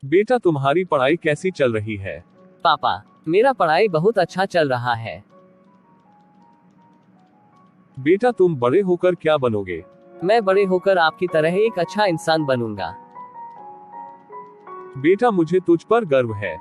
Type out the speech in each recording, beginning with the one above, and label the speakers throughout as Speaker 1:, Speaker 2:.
Speaker 1: बेटा तुम्हारी पढ़ाई कैसी चल रही है?
Speaker 2: पापा, मेरा पढ़ाई बहुत अच्छा चल रहा है।
Speaker 1: बेटा तुम बड़े होकर क्या बनोगे?
Speaker 2: मैं बड़े होकर आपकी तरह एक अच्छा इंसान बनूंगा।
Speaker 1: बेटा मुझे तुझ पर गर्व है।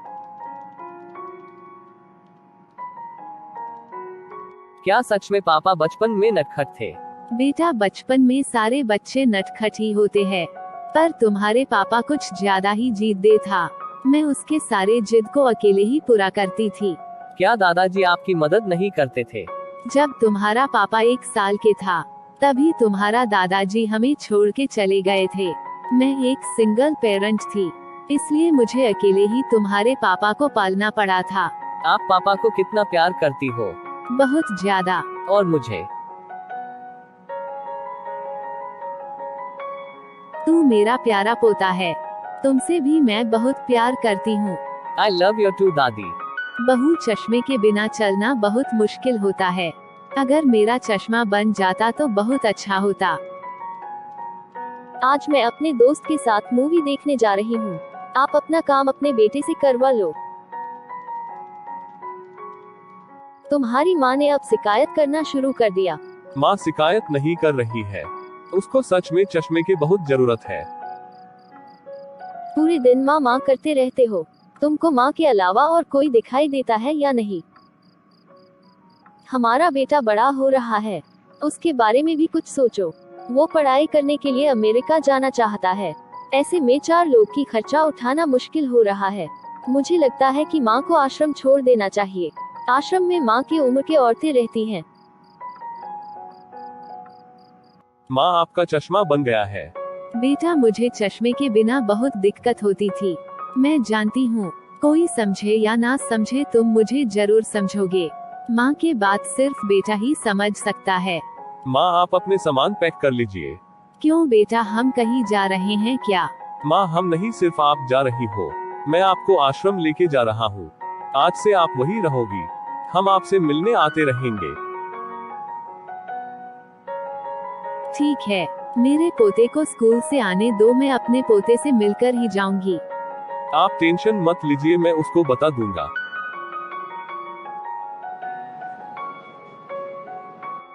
Speaker 2: क्या सच में पापा बचपन में नटखट थे?
Speaker 3: बेटा बचपन में सारे बच्चे नटखट ही होते हैं, पर तुम्हारे पापा कुछ ज्यादा ही जिद्दी था। मैं उसके सारे जिद को अकेले ही पूरा करती थी।
Speaker 2: क्या दादाजी आपकी मदद नहीं करते थे?
Speaker 3: जब तुम्हारा पापा 1 साल के था, तभी तुम्हारा दादाजी हमें छोड़ के चले गए थे। मैं एक सिंगल पेरेंट थी, इसलिए मुझे अकेले ही तुम्हारे पापा को पालना पड़ा था।
Speaker 2: आप पापा को कितना प्यार करती हो?
Speaker 3: बहुत ज्यादा।
Speaker 2: और मुझे?
Speaker 3: तू मेरा प्यारा पोता है, तुमसे भी मैं बहुत प्यार करती हूँ।
Speaker 2: आई लव यू टू दादी।
Speaker 3: बहू चश्मे के बिना चलना बहुत मुश्किल होता है। अगर मेरा चश्मा बन जाता तो बहुत अच्छा होता।
Speaker 4: आज मैं अपने दोस्त के साथ मूवी देखने जा रही हूँ। आप अपना काम अपने बेटे से करवा लो। तुम्हारी माँ ने अब शिकायत करना शुरू कर दिया।
Speaker 1: माँ शिकायत नहीं कर रही है, उसको सच में चश्मे की बहुत जरूरत है।
Speaker 4: पूरे दिन माँ माँ करते रहते हो। तुमको माँ के अलावा और कोई दिखाई देता है या नहीं? हमारा बेटा बड़ा हो रहा है, उसके बारे में भी कुछ सोचो। वो पढ़ाई करने के लिए अमेरिका जाना चाहता है। ऐसे में 4 लोग की खर्चा उठाना मुश्किल हो रहा है। मुझे लगता है कि माँ को आश्रम छोड़ देना चाहिए। आश्रम में माँ की उम्र की औरतें रहती हैं।
Speaker 1: माँ आपका चश्मा बन गया है।
Speaker 3: बेटा मुझे चश्मे के बिना बहुत दिक्कत होती थी। मैं जानती हूँ, कोई समझे या ना समझे तुम मुझे जरूर समझोगे। माँ के बात सिर्फ बेटा ही समझ सकता है।
Speaker 1: माँ आप अपने सामान पैक कर लीजिए।
Speaker 3: क्यों बेटा, हम कहीं जा रहे हैं क्या?
Speaker 1: माँ हम नहीं, सिर्फ आप जा रही हो। मैं आपको आश्रम लेके जा रहा हूँ। आज से आप वही रहोगी। हम आपसे मिलने आते रहेंगे।
Speaker 3: ठीक है, मेरे पोते को स्कूल से आने दो, मैं अपने पोते से मिलकर ही जाऊंगी।
Speaker 1: आप टेंशन मत लीजिए, मैं उसको बता दूंगा।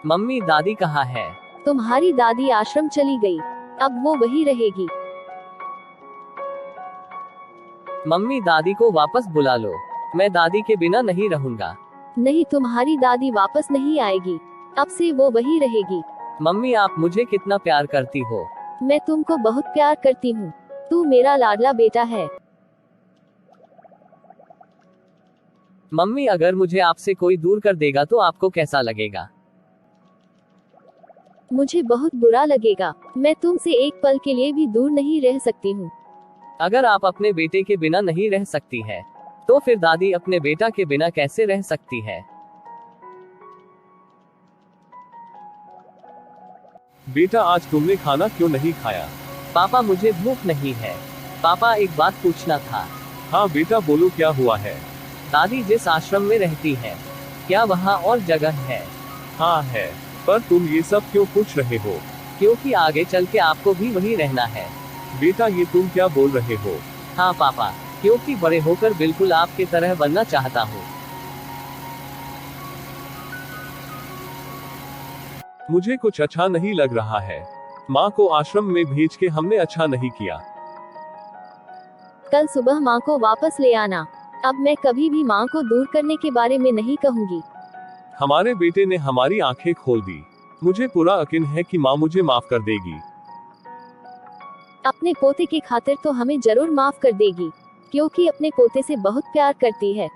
Speaker 2: मम्मी दादी कहाँ है?
Speaker 4: तुम्हारी दादी आश्रम चली गई, अब वो वही रहेगी।
Speaker 2: मम्मी दादी को वापस बुला लो, मैं दादी के बिना नहीं रहूंगा।
Speaker 4: नहीं, तुम्हारी दादी वापस नहीं आएगी, अब से वो वही रहेगी।
Speaker 2: मम्मी आप मुझे कितना प्यार करती हो।
Speaker 4: मैं तुमको बहुत प्यार करती हूँ। तू मेरा लाडला बेटा है।
Speaker 2: मम्मी अगर मुझे आपसे कोई दूर कर देगा तो आपको कैसा लगेगा?
Speaker 4: मुझे बहुत बुरा लगेगा। मैं तुमसे एक पल के लिए भी दूर नहीं रह सकती हूँ।
Speaker 2: अगर आप अपने बेटे के बिना नहीं रह सकती है, तो फिर दादी अपने बेटा के बिना कैसे रह सकती है?
Speaker 1: बेटा आज तुमने खाना क्यों नहीं खाया?
Speaker 2: पापा मुझे भूख नहीं है। पापा एक बात पूछना था।
Speaker 1: हाँ बेटा बोलो, क्या हुआ है?
Speaker 2: दादी जिस आश्रम में रहती है, क्या वहाँ और जगह है?
Speaker 1: हाँ है, पर तुम ये सब क्यों पूछ रहे हो?
Speaker 2: क्योंकि आगे चल के आपको भी वहीं रहना है।
Speaker 1: बेटा ये तुम क्या बोल रहे हो?
Speaker 2: हाँ पापा, क्योंकि बड़े होकर बिल्कुल आपके तरह बनना चाहता हूँ।
Speaker 1: मुझे कुछ अच्छा नहीं लग रहा है। माँ को आश्रम में भेज के हमने अच्छा नहीं किया।
Speaker 4: कल सुबह माँ को वापस ले आना। अब मैं कभी भी माँ को दूर करने के बारे में नहीं कहूँगी।
Speaker 1: हमारे बेटे ने हमारी आंखें खोल दी। मुझे पूरा यकीन है कि माँ मुझे माफ कर देगी।
Speaker 4: अपने पोते की खातिर तो हमें जरूर माफ कर देगी, क्योंकि अपने पोते से बहुत प्यार करती है।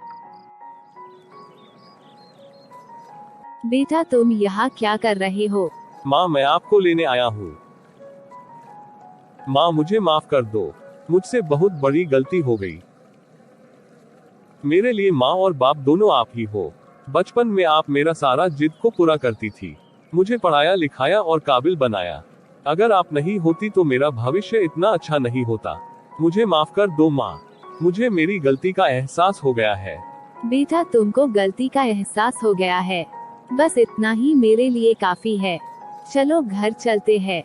Speaker 3: बेटा तुम यहाँ क्या कर रहे हो?
Speaker 1: माँ मैं आपको लेने आया हूँ। माँ मुझे माफ कर दो, मुझसे बहुत बड़ी गलती हो गई। मेरे लिए माँ और बाप दोनों आप ही हो। बचपन में आप मेरा सारा जिद को पूरा करती थी, मुझे पढ़ाया लिखाया और काबिल बनाया। अगर आप नहीं होती तो मेरा भविष्य इतना अच्छा नहीं होता। मुझे माफ कर दो माँ, मुझे मेरी गलती का एहसास हो गया है।
Speaker 3: बेटा तुमको गलती का एहसास हो गया है, बस इतना ही मेरे लिए काफी है। चलो घर चलते हैं।